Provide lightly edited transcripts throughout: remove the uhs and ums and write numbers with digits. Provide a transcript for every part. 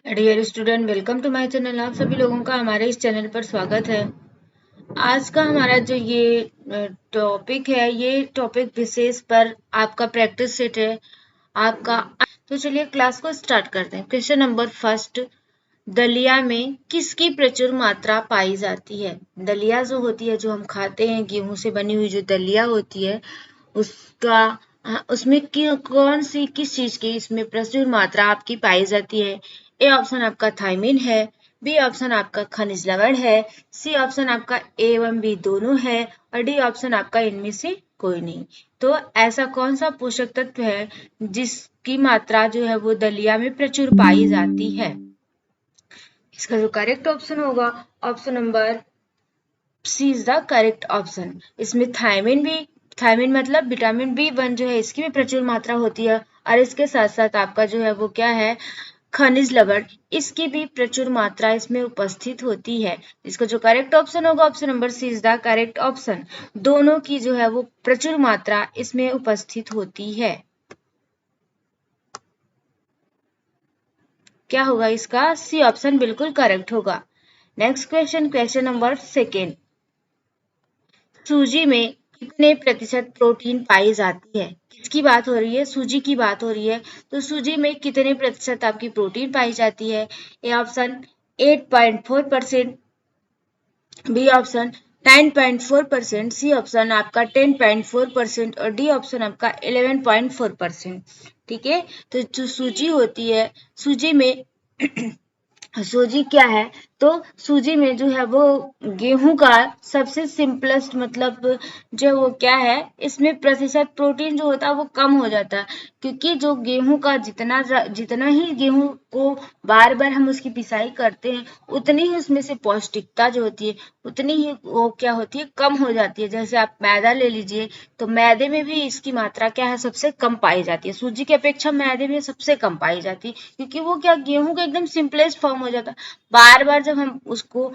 Dear student, welcome to my channel. आप सभी लोगों का हमारे इस चैनल पर स्वागत है। आज का हमारा जो ये टॉपिक है, ये टॉपिक विशेष पर आपका प्रैक्टिस सेट है आपका। तो चलिए क्लास को स्टार्ट करते हैं। क्वेश्चन नंबर फर्स्ट, दलिया में किसकी प्रचुर मात्रा पाई जाती है? दलिया जो होती है, जो हम खाते हैं, गेहूं से बनी हुई जो दलिया होती है, उसका उसमें कौन सी किस चीज की इसमें प्रचुर मात्रा आपकी पाई जाती है? ए ऑप्शन आपका थायमिन है, बी ऑप्शन आपका खनिज लवण है, सी ऑप्शन आपका ए एवं बी दोनों है, और डी ऑप्शन आपका इनमें से कोई नहीं। तो ऐसा कौन सा पोषक तत्व है जिसकी मात्रा जो है वो दलिया में प्रचुर पाई जाती है? इसका जो करेक्ट ऑप्शन होगा, option number C is the correct option. इसमें थायमिन मतलब विटामिन बी 1 जो है, इसकी भी प्रचुर मात्रा होती है, और इसके साथ साथ आपका जो है वो क्या है, खनिज लवण, इसकी भी प्रचुर मात्रा इसमें उपस्थित होती है। इसका जो करेक्ट ऑप्शन होगा, option number C is the correct option. दोनों की जो है वो प्रचुर मात्रा इसमें उपस्थित होती है। क्या होगा इसका? सी ऑप्शन बिल्कुल करेक्ट होगा। Next question, question number second, सूजी में कितने प्रतिशत प्रोटीन पाई जाती है? किसकी बात हो रही है? सूजी की बात हो रही है। तो सूजी में कितने प्रतिशत आपकी प्रोटीन पाई जाती है? A option 8.4%, B option 9.4%, C option आपका 10.4% और डी ऑप्शन आपका 11.4%। ठीक है, तो जो सूजी होती है, सूजी में सूजी क्या है? तो सूजी में जो है वो गेहूं का सबसे सिंपलेस्ट मतलब जो वो क्या है, इसमें प्रतिशत प्रोटीन जो होता है वो कम हो जाता है, क्योंकि जो गेहूं का जितना जितना ही गेहूं को बार बार हम उसकी पिसाई करते हैं, उतनी ही उसमें से पौष्टिकता जो होती है उतनी ही वो क्या होती है, कम हो जाती है। जैसे आप मैदा ले लीजिए, तो मैदे में भी इसकी मात्रा क्या है, सबसे कम पाई जाती है। सूजी की अपेक्षा मैदे में सबसे कम पाई जाती है, क्योंकि वो क्या, गेहूं का एकदम सिंपलेस्ट फॉर्म हो जाता है। बार बार जब हम उसको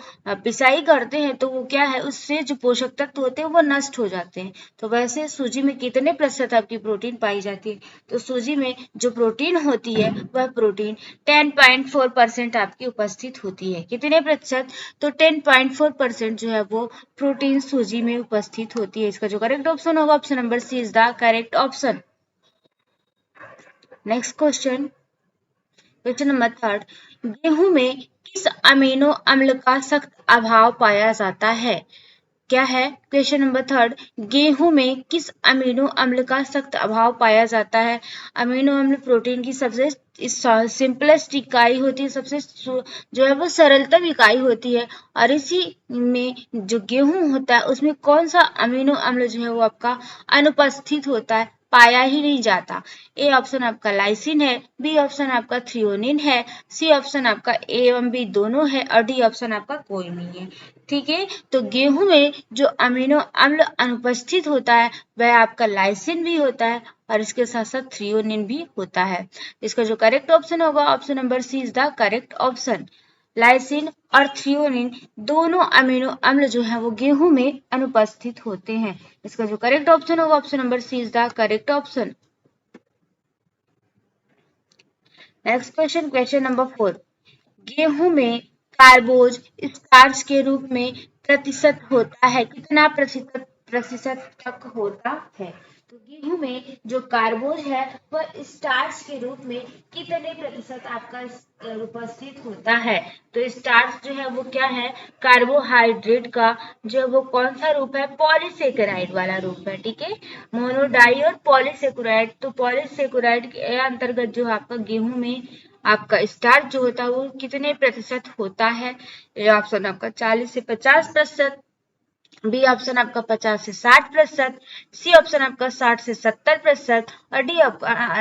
पिसाई करते हैं तो वो क्या है, उससे जो पोषक तत्व होते हैं वो नष्ट हो जाते हैं। तो वैसे सूजी में कितने प्रतिशत आपकी प्रोटीन पाई जाती है? तो सूजी में जो प्रोटीन होती है वह प्रोटीन 10.4% आपकी उपस्थित होती है। कितने प्रतिशत? तो 10.4% जो है वो प्रोटीन सूजी में उपस्थित होती है। इसका जो करेक्ट ऑप्शन होगा, option number C is the correct option. Next question, question number third, गेहूं में किस अमीनो अम्ल का सख्त अभाव पाया जाता है? क्या है? क्वेश्चन नंबर थर्ड, गेहूं में किस अमीनो अम्ल का सख्त अभाव पाया जाता है? अमीनो अम्ल प्रोटीन की सबसे सिंपलेस्ट इकाई होती है, सबसे जो है वो सरलतम इकाई होती है, और इसी में जो गेहूं होता है उसमें कौन सा अमीनो अम्ल जो है वो आपका अनुपस्थित होता है, पाया ही नहीं जाता? ए ऑप्शन आपका लाइसिन है, बी ऑप्शन आपका थ्रियोनिन है, सी ऑप्शन आपका ए एवं बी दोनों है, और डी ऑप्शन आपका कोई नहीं है। ठीक है, तो गेहूं में जो अमीनो अम्ल अनुपस्थित होता है वह आपका लाइसिन भी होता है, और इसके साथ साथ थ्रियोनिन भी होता है। इसका जो करेक्ट ऑप्शन होगा, option number C is the correct option. Lysine और थ्रियोनिन दोनों अमीनो अम्ल जो है वो गेहूं में अनुपस्थित होते हैं। इसका जो करेक्ट ऑप्शन होगा, option number C is the correct option. Next question, question number 4, गेहूं में कार्बोज स्टार्च के रूप में प्रतिशत होता है, कितना प्रतिशत प्रतिशत तक होता है? तो गेहूं में जो कार्बोज है वह स्टार्च के रूप में कितने प्रतिशत आपका उपस्थित होता है? तो स्टार्च जो है वो क्या है, कार्बोहाइड्रेट का जो वो कौन सा रूप है, पॉलीसेकेराइड वाला रूप है। ठीक है, मोनोडाई और पॉलीसेकेराइड। तो पॉलीसेकेराइड के अंतर्गत जो आपका गेहूं में आपका स्टार्च जो होता है वो कितने प्रतिशत होता है? ए ऑप्शन आपका 40 से 50%, बी ऑप्शन आपका 50 से 60%, सी ऑप्शन आपका 60 से 70%, और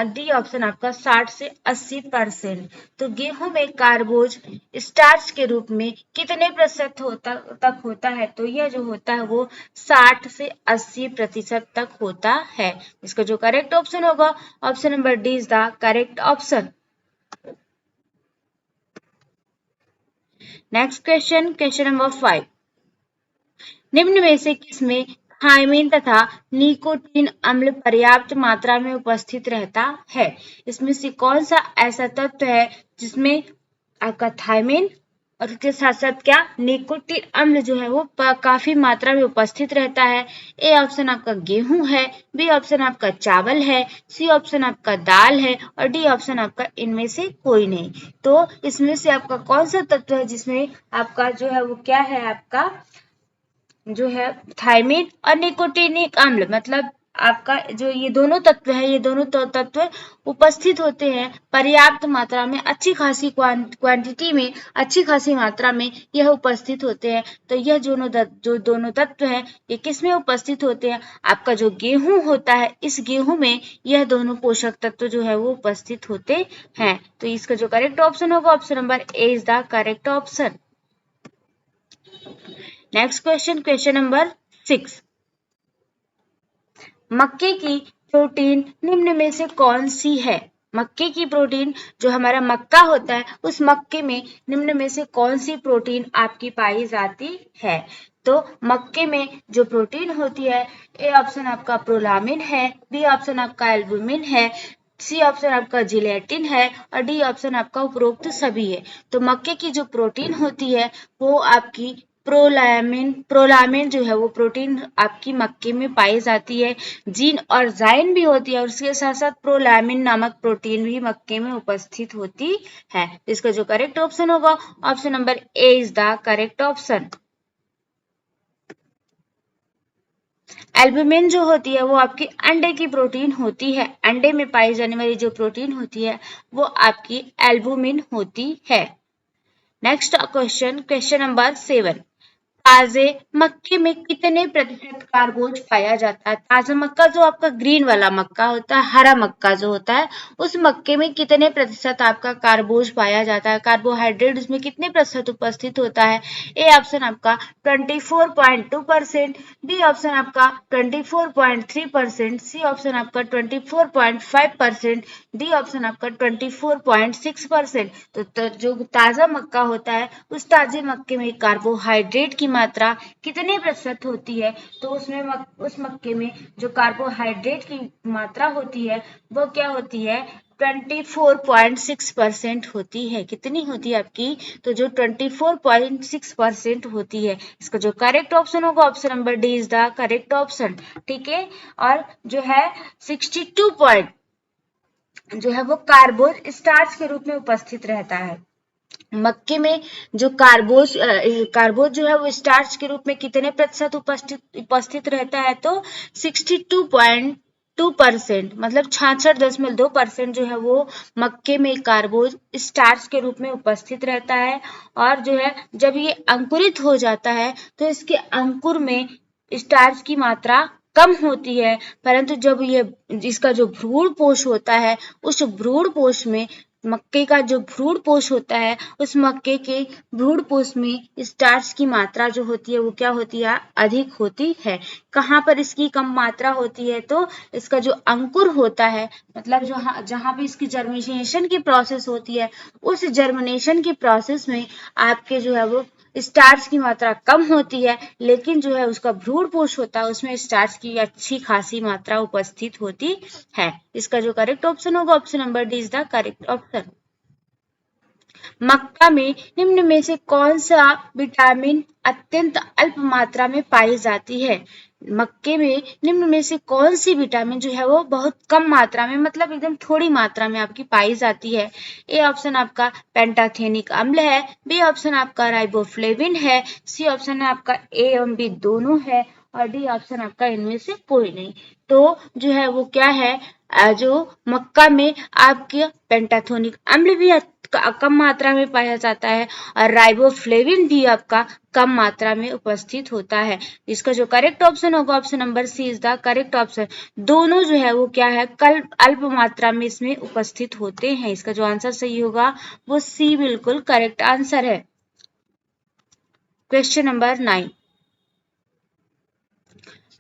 डी ऑप्शन आपका 60 से 80%। तो गेहूं में कार्बोज स्टार्च के रूप में कितने प्रतिशत तक होता है? तो यह जो होता है वो 60 से 80% तक होता है। इसका जो करेक्ट ऑप्शन होगा, option number D is the correct option. Next question, question number 5, निम्न में से किसमें थायमिन तथा निकोटीन अम्ल पर्याप्त मात्रा में उपस्थित रहता है? इसमें से कौन सा ऐसा तत्व है जिसमें आपका थायमिन और उसके साथ साथ क्या निकोटिन अम्ल जो है वो काफी मात्रा में उपस्थित रहता है। ए ऑप्शन आपका गेहूं है, बी ऑप्शन आपका चावल है, सी ऑप्शन आपका दाल है और डी ऑप्शन आपका इनमें से कोई नहीं। तो इसमें से आपका कौन सा तत्व है जिसमें आपका जो है वो क्या है, आपका जो है थायमिन और निकोटिनिक अम्ल, मतलब आपका जो ये दोनों तत्व है, ये दोनों तत्व उपस्थित होते हैं पर्याप्त मात्रा में, अच्छी खासी क्वांटिटी में, अच्छी खासी मात्रा में यह उपस्थित होते हैं। तो यह जो दोनों तत्व है ये किस में उपस्थित होते हैं, आपका जो गेहूं होता है इस गेहूं में यह दोनों पोषक तत्व जो है वो उपस्थित होते हैं। तो इसका जो करेक्ट ऑप्शन होगा option number A is the correct option. Next question, question number 6, मक्के की प्रोटीन निम्न में से कौन सी है। मक्के की प्रोटीन, जो हमारा मक्का होता है उस मक्के में निम्न में से कौन सी प्रोटीन आपकी पाई जाती है। तो मक्के में जो प्रोटीन होती है, ए ऑप्शन आपका प्रोलामिन है, बी ऑप्शन आपका एल्बुमिन है, सी ऑप्शन आपका जिलेटिन है और डी ऑप्शन आपका उपरोक्त सभी है। तो मक्के की जो प्रोटीन होती है वो आपकी प्रोलामिन जो है वो प्रोटीन आपकी मक्के में पाई जाती है। जीन और जाइन भी होती है और उसके साथ साथ प्रोलामिन नामक प्रोटीन भी मक्के में उपस्थित होती है। इसका जो करेक्ट ऑप्शन होगा option number A is the correct option. Albumin जो होती है वो आपकी अंडे की प्रोटीन होती है, अंडे में पाई जाने वाली जो प्रोटीन होती है वो आपकी एल्बुमिन होती है। नेक्स्ट क्वेश्चन, क्वेश्चन नंबर 7, ताजे मक्के में कितने प्रतिशत कार्बोज पाया जाता है। ताजा मक्का जो आपका ग्रीन वाला मक्का होता है, हरा मक्का जो होता है, उस मक्के में कितने प्रतिशत आपका कार्बोज पाया जाता है, कार्बोहाइड्रेट उसमें कितने प्रतिशत उपस्थित होता है। ए ऑप्शन आपका 24.2%, बी ऑप्शन आपका 24.3%, सी ऑप्शन आपका 24.5%, डी ऑप्शन आपका 24.6%। तो जो ताजा मक्का होता है उस ताजे मक्के में कार्बोहाइड्रेट की मात्रा कितने प्रतिशत होती है। तो उसमें उस मक्के में जो कार्बोहाइड्रेट की मात्रा होती है वो क्या होती है, 24.6% होती है। कितनी होती है आपकी, तो जो 24.6% होती है। इसका जो करेक्ट ऑप्शन होगा option number D is the correct option. ठीक है, और जो है 62 जो है वो कार्बोज स्टार्च के रूप में उपस्थित रहता है। मक्के में जो कार्बोज जो है वो स्टार्च के रूप में कितने प्रतिशत उपस्थित रहता है, तो 62.2%, मतलब 66.2% जो है वो मक्के में कार्बोज स्टार्च के रूप में उपस्थित रहता है। और जो है जब ये अंकुरित हो जाता है तो इसके अंकुर में स्टार्च की मात्रा कम होती है, परंतु जब ये इसका जो भ्रूण पोष होता है उस भ्रूण पोष में, मक्के का जो भ्रूण पोष होता है उस मक्के के भ्रूण पोष में स्टार्च की मात्रा जो होती है वो क्या होती है, अधिक होती है। कहाँ पर इसकी कम मात्रा होती है, तो इसका जो अंकुर होता है, मतलब जहाँ भी इसकी जर्मिनेशन की प्रोसेस होती है उस जर्मिनेशन की प्रोसेस में आपके जो है वो स्टार्च की मात्रा कम होती है, लेकिन जो है उसका भ्रूण पोष होता है उसमें स्टार्च की अच्छी खासी मात्रा उपस्थित होती है। इसका जो करेक्ट ऑप्शन होगा option number D is the correct option. मक्का में निम्न में से कौन सा विटामिन अत्यंत अल्प मात्रा में पाई जाती है। मक्के में निम्न में से कौन सी विटामिन जो है वो बहुत कम मात्रा में, मतलब एकदम थोड़ी मात्रा में आपकी पाई जाती है। ए ऑप्शन आपका पेंटाथेनिक अम्ल है, बी ऑप्शन आपका राइबोफ्लेविन है, सी ऑप्शन आपका ए एवं बी दोनों है और डी ऑप्शन आपका इनमें से कोई नहीं। तो जो है वो क्या है, जो मक्का में आपके पेंटाथोनिक अम्ल भी कम मात्रा में पाया जाता है और राइबोफ्लेविन भी आपका कम मात्रा में उपस्थित होता है। इसका जो करेक्ट ऑप्शन होगा option number C is the correct option. दोनों जो है वो क्या है, अल्प मात्रा में इसमें उपस्थित होते हैं। इसका जो आंसर सही होगा वो सी बिल्कुल करेक्ट आंसर है। क्वेश्चन नंबर 9,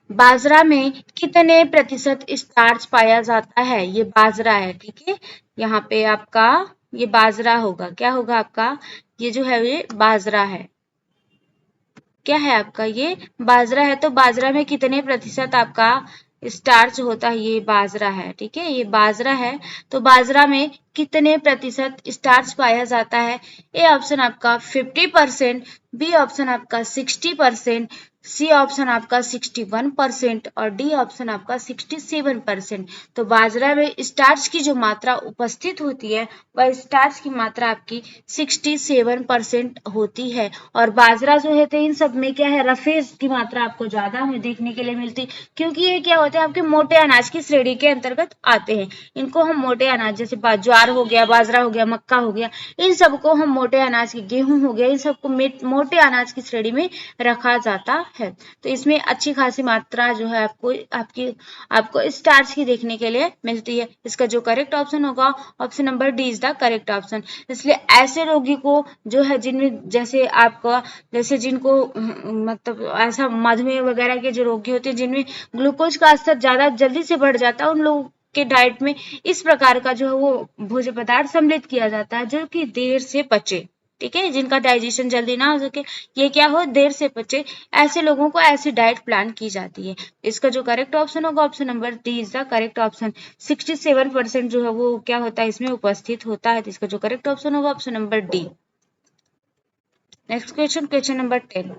बाजरा में कितने प्रतिशत स्टार्च पाया जाता है। ये बाजरा है, ठीक है, यहाँ पे आपका ये बाजरा होगा, क्या होगा आपका, ये जो है ये बाजरा है, क्या है आपका, ये बाजरा है। तो बाजरा में कितने प्रतिशत आपका स्टार्च होता है, ये बाजरा है, ठीक है, ये बाजरा है। तो बाजरा में कितने प्रतिशत स्टार्च पाया जाता है? ए ऑप्शन आपका 50%, बी ऑप्शन आपका 60%, सी ऑप्शन आपका 61% और डी ऑप्शन आपका 67%। तो बाजरा में स्टार्च की जो मात्रा उपस्थित होती है वह स्टार्च की मात्रा आपकी 67% होती है। और बाजरा जो है तो इन सब में क्या है, रफेज की मात्रा आपको ज्यादा हमें देखने के लिए मिलती, क्योंकि ये क्या होते हैं आपके मोटे अनाज की श्रेणी के अंतर्गत आते हैं। इनको हम मोटे अनाज, जैसे ज्वार हो गया, बाजरा हो गया, मक्का हो गया, इन सबको हम मोटे अनाज की, गेहूं हो गया, इन सबको मोटे अनाज की श्रेणी में रखा जाता है। तो इसमें अच्छी खासी मात्रा जो है आपको स्टार्च की देखने के लिए मिलती है। इसका जो करेक्ट ऑप्शन होगा option number D is the correct option. इसलिए ऐसे रोगी को जो है जिनमें जैसे जिनको मतलब ऐसा मधुमेह वगैरह के जो रोगी होते हैं जिनमें ग्लूकोज का स्तर ज्यादा जल्दी से बढ़ जाता है, उन लोगों के डाइट में इस प्रकार का जो है वो भोज्य पदार्थ सम्मिलित किया जाता है जो कि देर से पचे। ठीक है, जिनका डाइजेशन जल्दी ना हो सके, ये क्या हो, देर से पचे, ऐसे लोगों को ऐसी डाइट प्लान की जाती है। इसका जो करेक्ट ऑप्शन होगा option number D is the correct option. 67% जो है वो क्या होता है इसमें उपस्थित होता है। तो इसका जो करेक्ट ऑप्शन होगा option number D. Next question number 10।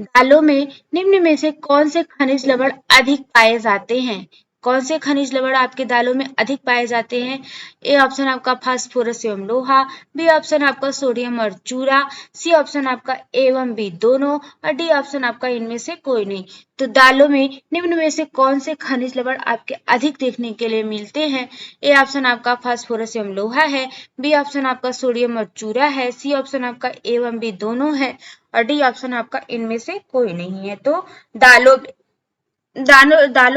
दालों में निम्न में से कौन से खनिज लवण अधिक पाए जाते हैं? कौन से खनिज लवण आपके दालों में अधिक पाए जाते हैं? ए ऑप्शन आपका फास्फोरस एवं लोहा, बी ऑप्शन आपका सोडियम और चूरा, सी ऑप्शन आपका ए एवं बी दोनों और डी ऑप्शन आपका इनमें से कोई नहीं। तो दालों में निम्न में से कौन से खनिज लवण आपके अधिक देखने के लिए मिलते हैं? ए ऑप्शन आपका फास्फोरस एवं लोहा है, बी ऑप्शन आपका सोडियम और चूरा है, सी ऑप्शन आपका ए एवं बी दोनों है और डी ऑप्शन आपका इनमें से कोई नहीं है। तो दालों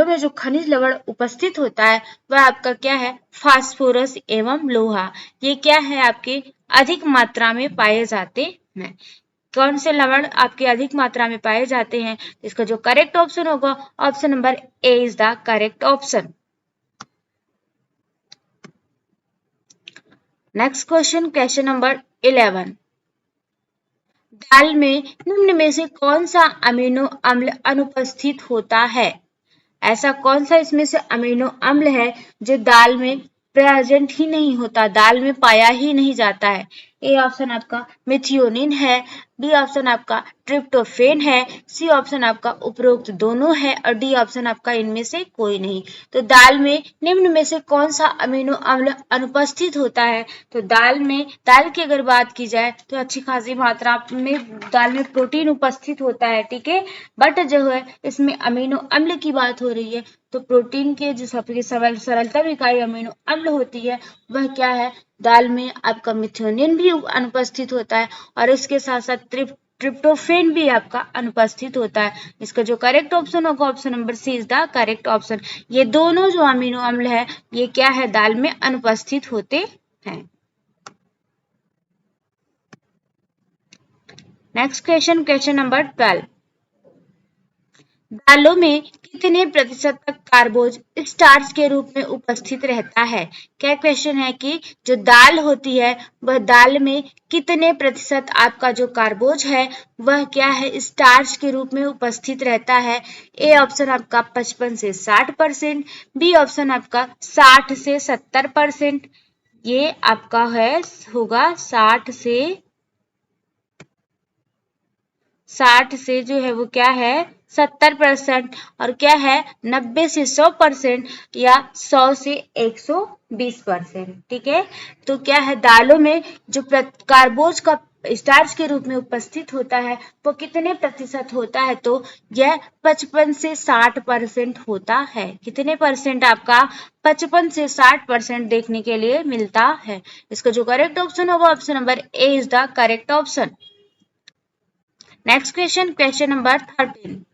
में जो खनिज लवण उपस्थित होता है वह आपका क्या है, फास्फोरस एवं लोहा। ये क्या है, आपके अधिक मात्रा में पाए जाते हैं। कौन से लवण आपके अधिक मात्रा में पाए जाते हैं? इसका जो करेक्ट ऑप्शन होगा option number A is the correct option. Next question number 11। दाल में निम्न में से कौन सा अमीनो अम्ल अनुपस्थित होता है? ऐसा कौन सा इसमें से अमीनो अम्ल है जो दाल में प्रेजेंट ही नहीं होता, दाल में पाया ही नहीं जाता है? ए ऑप्शन आपका मेथियोनिन है, बी ऑप्शन आपका ट्रिप्टोफेन है, सी ऑप्शन आपका उपरोक्त दोनों है और डी ऑप्शन आपका इनमें से कोई नहीं। तो दाल में निम्न में से कौन सा अमीनो अम्ल अनुपस्थित होता है? तो दाल की अगर बात की जाए तो अच्छी खासी मात्रा में दाल में प्रोटीन उपस्थित होता है, ठीक है, बट जो है इसमें अमीनो अम्ल की बात हो रही है तो प्रोटीन के जो सबसे सरलतम इकाई अमीनो अम्ल होती है वह क्या है, दाल में आपका मिथ्योनिन भी अनुपस्थित होता है और इसके साथ साथ ट्रिप्टोफेन भी आपका अनुपस्थित होता है। इसका जो करेक्ट ऑप्शन होगा option number C is the correct option. ये दोनों जो अमीनो अम्ल है ये क्या है, दाल में अनुपस्थित होते हैं। Next question number 12। दालों में कितने प्रतिशत तक कार्बोज स्टार्च के रूप में उपस्थित रहता है? क्या क्वेश्चन है कि जो दाल होती है वह दाल में कितने प्रतिशत आपका जो कार्बोज है वह क्या है, स्टार्च के रूप में उपस्थित रहता है? ए ऑप्शन आपका 55 से 60%, बी ऑप्शन आपका 60 से 70%, ये आपका होगा 60 से जो है वो क्या है 70%, और क्या है 90 से 100% या 100 से 120%। ठीक है, तो क्या है दालों में जो कार्बोज का स्टार्च के रूप में उपस्थित होता है वो कितने प्रतिशत होता है? तो यह 55 से 60% होता है। कितने परसेंट आपका 55 से 60% देखने के लिए मिलता है। इसका जो करेक्ट ऑप्शन होगा option number A is the correct option. Next question number 13।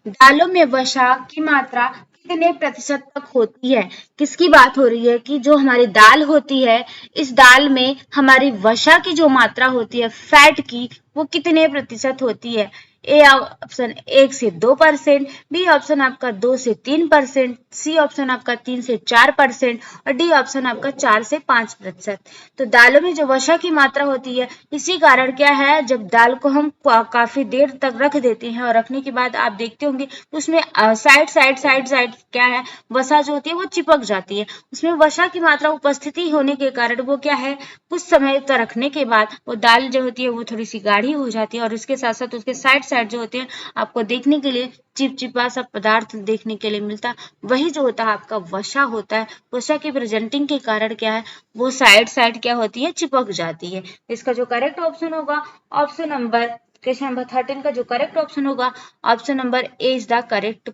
दालों में वसा की मात्रा कितने प्रतिशत तक होती है? किसकी बात हो रही है कि जो हमारी दाल होती है इस दाल में हमारी वसा की जो मात्रा होती है फैट की वो कितने प्रतिशत होती है? ए ऑप्शन 1 से 2%, बी ऑप्शन आपका 2 से 3%, सी ऑप्शन आपका 3 से 4% और डी ऑप्शन आपका 4 से 5%। तो दालों में जो वसा की मात्रा होती है, इसी कारण क्या है, जब दाल को हम काफी देर तक रख देते हैं और रखने के बाद आप देखते होंगे तो उसमें साइड क्या है, वसा जो होती है वो चिपक जाती है। उसमें वसा की मात्रा उपस्थिति होने के कारण वो क्या है, कुछ समय तक रखने के बाद वो दाल जो होती है वो थोड़ी सी गाढ़ी हो जाती है और इसके साथ साथ उसके साइड जो होते हैं आपको देखने के लिए चिपचिपा सा पदार्थ देखने के लिए मिलता है, वही जो होता है आपका वसा होता है। वसा की प्रेजेंटिंग के कारण क्या है, वो साइड क्या होती है, चिपक जाती है। इसका जो करेक्ट ऑप्शन होगा ऑप्शन नंबर, क्वेश्चन नंबर 13 का जो करेक्ट ऑप्शन होगा option number A is the correct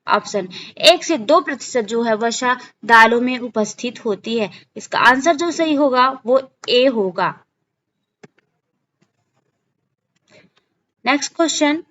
option. 1 से 2% जो है वसा दालों में उपस्थित होती है। इसका आंसर जो सही होगा वो ए होगा। नेक्स्ट क्वेश्चन,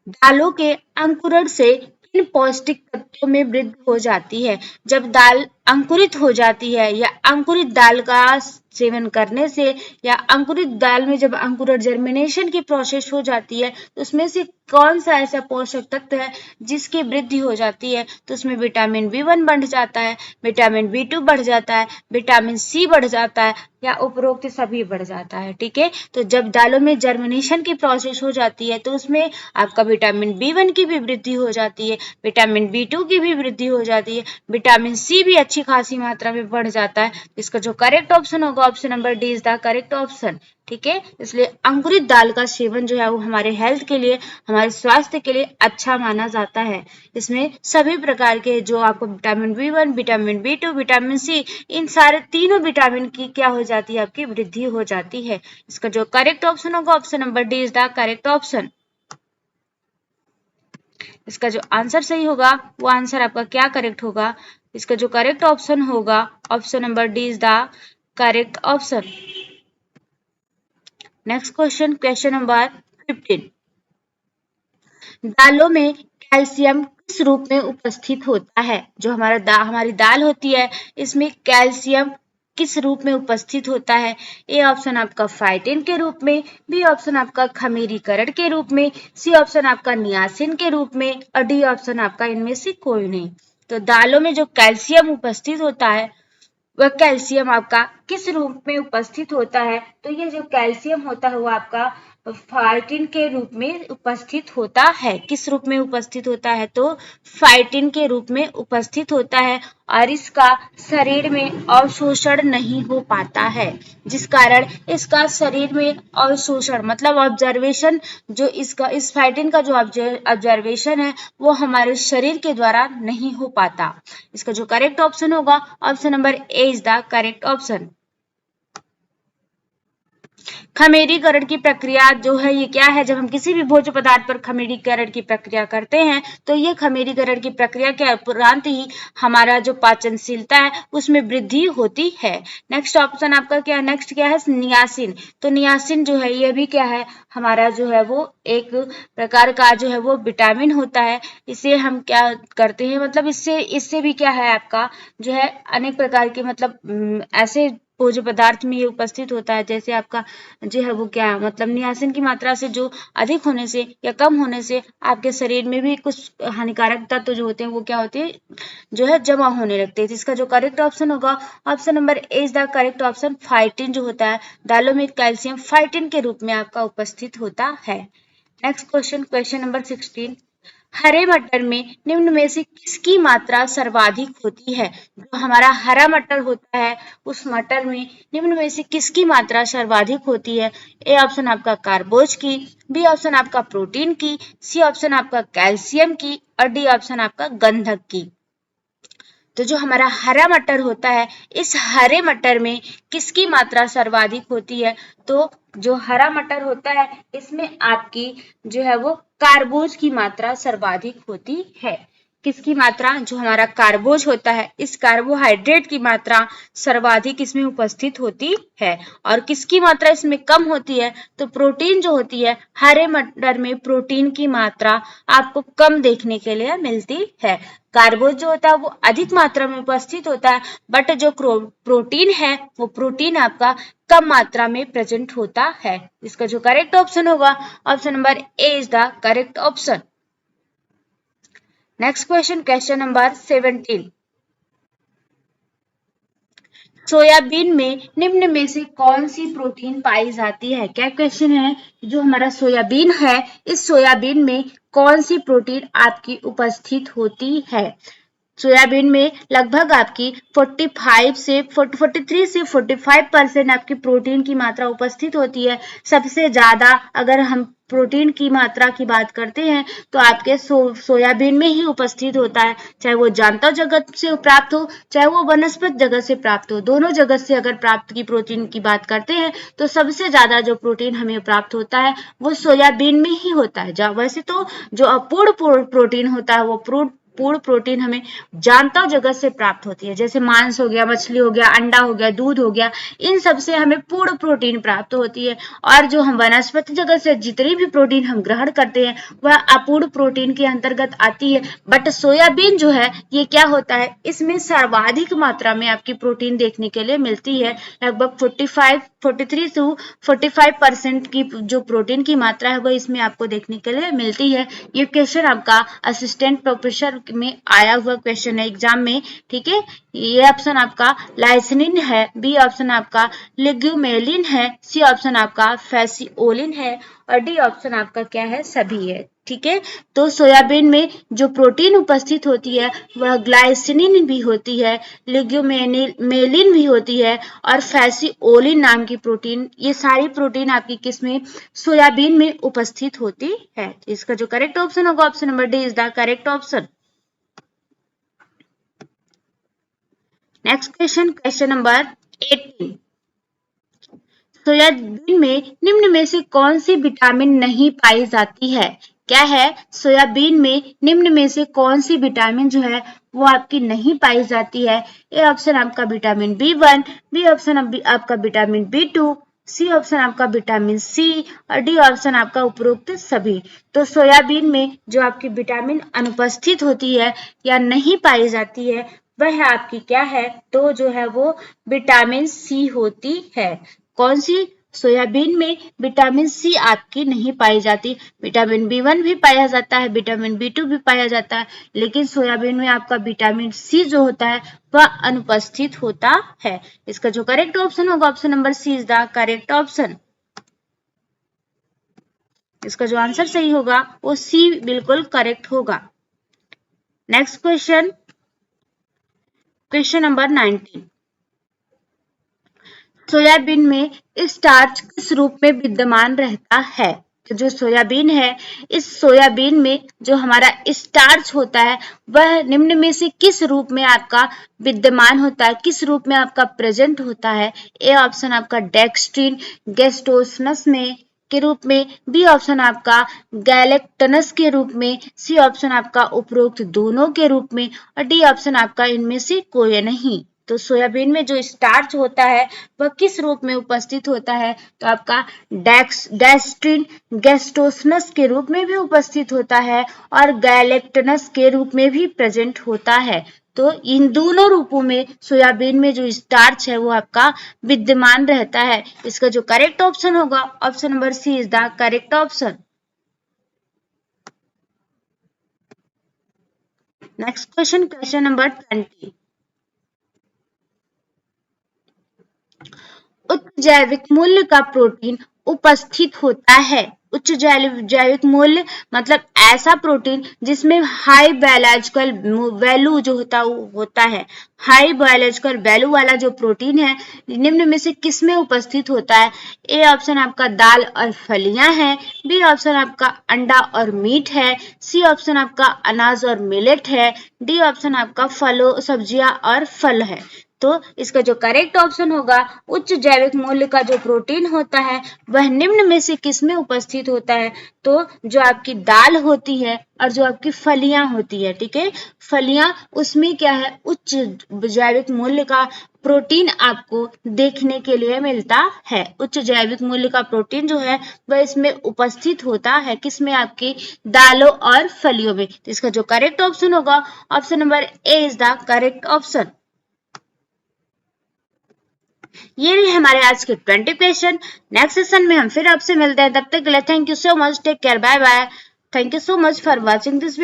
दालों के अंकुरण से किन पौष्टिक तत्वों में वृद्धि हो जाती है? जब दाल अंकुरित हो जाती है या अंकुरित दाल का सेवन करने से या अंकुरित दाल में जब अंकुरण जर्मिनेशन की प्रोसेस हो जाती है तो उसमें से कौन सा ऐसा पोषक तत्व है जिसकी वृद्धि हो जाती है? तो उसमें विटामिन B1 बढ़ जाता है, विटामिन B2 बढ़ जाता है, विटामिन C बढ़ जाता है या उपरोक्त सभी बढ़ जाता है। ठीक है, तो जब दालों में जर्मिनेशन की प्रोसेस हो जाती है तो उसमें आपका विटामिन B1 की भी वृद्धि हो जाती है, विटामिन B2 की भी वृद्धि हो जाती है, विटामिन C भी अच्छी खासी मात्रा में बढ़ जाता है। इसका जो करेक्ट ऑप्शन होगा option number D is the correct option. ठीक है, इसलिए अंकुरित दाल का सेवन जो है वो हमारे हेल्थ के लिए, हमारे स्वास्थ्य के लिए अच्छा माना जाता है। इसमें सभी प्रकार के जो आपको vitamin B1, vitamin B2, vitamin C, इन सारे तीनों विटामिन की क्या हो जाती है, आपकी वृद्धि हो जाती है। इसका जो करेक्ट ऑप्शन होगा option number D is the correct option. इसका जो आंसर सही होगा वो आंसर आपका क्या करेक्ट होगा? इसका जो करेक्ट ऑप्शन होगा option number D is the correct option. Next question, question number 15, दालों में कैल्शियम किस रूप में उपस्थित होता है? जो हमारी दाल होती है इसमें कैल्शियम किस रूप में उपस्थित होता है? ए ऑप्शन आपका फाइटिन के रूप में, बी ऑप्शन आपका खमीरीकरण के रूप में, सी ऑप्शन आपका नियासिन के रूप में और डी ऑप्शन आपका इनमें से कोई नहीं। तो दालों में जो कैल्शियम उपस्थित होता है वह कैल्शियम आपका किस रूप में उपस्थित होता है? तो ये जो कैल्शियम होता है वो आपका फाइटिन के रूप में उपस्थित होता है। किस रूप में उपस्थित होता है? तो फाइटिन के रूप में उपस्थित होता है और इसका शरीर में अवशोषण नहीं हो पाता है, जिस कारण इसका शरीर में अवशोषण मतलब ऑब्जर्वेशन, जो इसका इस फाइटिन का जो ऑब्जर्वेशन है वो हमारे शरीर के द्वारा नहीं हो पाता। इसका जो करेक्ट ऑप्शन होगा option number A is the correct option. खमीरीकरण की प्रक्रिया जो है ये क्या है? जब हम किसी भी भोज्य पदार्थ पर खमीरीकरण की प्रक्रिया करते हैं तो ये खमीरीकरण की प्रक्रिया के उपरांत ही हमारा जो पाचनशीलता है उसमें वृद्धि होती है। नेक्स्ट ऑप्शन आपका क्या, नेक्स्ट क्या है? नियासिन। तो नियासिन जो है ये भी क्या है, हमारा जो है वो एक प्रकार का जो है वो विटामिन होता है। इसे हम क्या करते हैं, मतलब इससे भी क्या है आपका जो है अनेक प्रकार के मतलब ऐसे भोज्य पदार्थ में ये उपस्थित होता है, जैसे आपका जो है वो क्या मतलब नियासिन की मात्रा से जो अधिक होने से या कम होने से आपके शरीर में भी कुछ हानिकारक तत्व जो होते हैं वो क्या होते हैं, जो है जमा होने लगते हैं। इसका जो करेक्ट ऑप्शन होगा option number A is the correct option. Phytin जो होता है दालों में कैल्शियम फाइटिन के रूप में आपका उपस्थित होता है। नेक्स्ट क्वेश्चन, क्वेश्चन नंबर 16, हरे मटर में निम्न में से किसकी मात्रा सर्वाधिक होती है? जो हमारा हरा मटर होता है उस मटर में निम्न में से किसकी मात्रा सर्वाधिक होती है? ए ऑप्शन आपका कार्बोज की, बी ऑप्शन आपका प्रोटीन की, सी ऑप्शन आपका कैल्शियम की और डी ऑप्शन आपका गंधक की। तो जो हमारा हरा मटर होता है इस हरे मटर में किसकी मात्रा सर्वाधिक होती है? तो जो हरा मटर होता है इसमें आपकी जो है वो कार्बोज की मात्रा सर्वाधिक होती है। किसकी मात्रा, जो हमारा कार्बोज होता है, इस कार्बोहाइड्रेट की मात्रा सर्वाधिक इसमें उपस्थित होती है। और किसकी मात्रा इसमें कम होती है, तो प्रोटीन जो होती है, हरे मटर में प्रोटीन की मात्रा आपको कम देखने के लिए मिलती है। कार्बोज जो होता है वो अधिक मात्रा में उपस्थित होता है, बट जो प्रोटीन है वो प्रोटीन आपका कम मात्रा में प्रेजेंट होता है। इसका जो करेक्ट ऑप्शन होगा, option number A is the correct option. Next question, question number 17। Soybean में निम्न में से कौन सी प्रोटीन पाई जाती है? क्या क्वेश्चन है, जो हमारा सोयाबीन है, इस सोयाबीन में कौन सी प्रोटीन आपकी उपस्थित होती है? सोयाबीन में लगभग आपकी 43 से 45% आपकी प्रोटीन की मात्रा उपस्थित होती है। सबसे ज्यादा अगर हम प्रोटीन की मात्रा की बात करते हैं तो आपके सोयाबीन में ही उपस्थित होता है, चाहे वो जानवर जगत से प्राप्त हो, चाहे वो वनस्पति जगत से प्राप्त हो। दोनों जगत से अगर प्राप्त की प्रोटीन की बात करते हैं तो सबसे ज्यादा जो प्रोटीन हमें प्राप्त होता है वो सोयाबीन में ही होता है। वैसे तो जो अपूर्ण प्रोटीन होता है वो पूर्ण प्रोटीन हमें जानवर जगत से प्राप्त होती है, जैसे मांस हो गया, मछली हो गया, अंडा हो गया, दूध हो गया, इन सब से हमें पूर्ण प्रोटीन प्राप्त होती है। और जो हम वनस्पति जगत से जितनी भी प्रोटीन हम ग्रहण करते हैं वह अपूर्ण प्रोटीन के अंतर्गत आती है। बट सोयाबीन जो है ये क्या होता है, इसमें सर्वाधिक मात्रा में आपकी प्रोटीन देखने के लिए मिलती है। लगभग 43 से 45% की जो प्रोटीन की मात्रा है वो इसमें आपको देखने के लिए मिलती है। ये क्वेश्चन आपका असिस्टेंट प्रोफेसर में आया हुआ क्वेश्चन है एग्जाम में, ठीक है। ये ऑप्शन आपका लाइसिनिन है, बी ऑप्शन आपका लिग्यूमेलिन है, सी ऑप्शन आपका फैसिओलिन है और डी ऑप्शन आपका क्या है, सभी है, ठीक है। तो सोयाबीन में जो प्रोटीन उपस्थित होती है वह ग्लाइसिनिन भी होती है, लिग्यूमेलिन भी होती है और फैसिओलिन नाम की प्रोटीन, ये सारी प्रोटीन आपकी किसमें, सोयाबीन में उपस्थित होती है। इसका जो करेक्ट ऑप्शन होगा, option number D is the correct option. Next question, question number 18। Soybean में निम्न में से कौन सी विटामिन नहीं पाई जाती है? क्या है, सोयाबीन में निम्न में से कौन सी विटामिन जो है वो आपकी नहीं पाई जाती है? ए ऑप्शन आपका विटामिन B1, बी ऑप्शन आपका विटामिन B2, सी ऑप्शन आपका विटामिन सी और डी ऑप्शन आपका उपरोक्त सभी। तो सोयाबीन में जो आपकी विटामिन अनुपस्थित होती है या नहीं पाई जाती है वह आपकी क्या है, तो जो है वो विटामिन सी होती है। कौन सी, सोयाबीन में विटामिन सी आपकी नहीं पाई जाती। विटामिन B1 भी पाया जाता है, विटामिन B2 भी पाया जाता है, लेकिन सोयाबीन में आपका विटामिन सी जो होता है वह अनुपस्थित होता है। इसका जो करेक्ट ऑप्शन होगा, option number C is the correct option. इसका जो आंसर सही होगा वो सी बिल्कुल करेक्ट होगा। Next question, question number 19। Soybean में स्टार्च किस रूप में विद्यमान रहता है? तो जो सोयाबीन है, इस सोयाबीन में जो हमारा स्टार्च होता है वह निम्न में से किस रूप में आपका विद्यमान होता है, किस रूप में आपका प्रेजेंट होता है? ए ऑप्शन आपका डेक्स्ट्रिन गैस्ट्रोसनस में के रूप में, बी ऑप्शन आपका गैलेक्टनस के रूप में, सी ऑप्शन आपका उपरोक्त दोनों के रूप में और डी ऑप्शन आपका इनमें से कोई नहीं। तो सोयाबीन में जो स्टार्च होता है वह किस रूप में उपस्थित होता है, तो आपका गैस्ट्रिन गैस्ट्रोसनस के रूप में भी उपस्थित होता है और गैलेक्टनस के रूप में भी प्रेजेंट होता है। तो इन दोनों रूपों में सोयाबीन में जो स्टार्च है वो आपका विद्यमान रहता है। इसका जो करेक्ट ऑप्शन होगा, option number C is the correct option. Next question, question number 20। उच्च जैविक मूल्य का प्रोटीन उपस्थित होता है। उच्च जैविक मूल्य मतलब ऐसा प्रोटीन जिसमें हाई बायोलॉजिकल वैल्यू जो होता है, हाई बायोलॉजिकल वैल्यू वाला जो प्रोटीन है निम्न में से किस में उपस्थित होता है? ए ऑप्शन आपका दाल और फलियां है, बी ऑप्शन आपका अंडा और मीट है, सी ऑप्शन आपका अनाज और मिलेट है, डी ऑप्शन आपका फलों सब्जियां और फल है। तो इसका जो करेक्ट ऑप्शन होगा, उच्च जैविक मूल्य का जो प्रोटीन होता है वह निम्न में से किस में उपस्थित होता है? तो जो आपकी दाल होती है और जो आपकी फलियां होती है, ठीक है, फलियां, उसमें क्या है, उच्च जैविक मूल्य का प्रोटीन आपको देखने के लिए मिलता है। उच्च जैविक मूल्य का प्रोटीन जो है वह इसमें उपस्थित होता है, किसमें, आपकी दालों और फलियों में। तो इसका जो करेक्ट ऑप्शन होगा, option number A is the correct option. ये भी हमारे आज के 20 क्वेश्चन। नेक्स्ट सेशन में हम फिर आपसे मिलते हैं, तब तक के लिए thank you so much, take care, bye bye. Thank you so much for watching this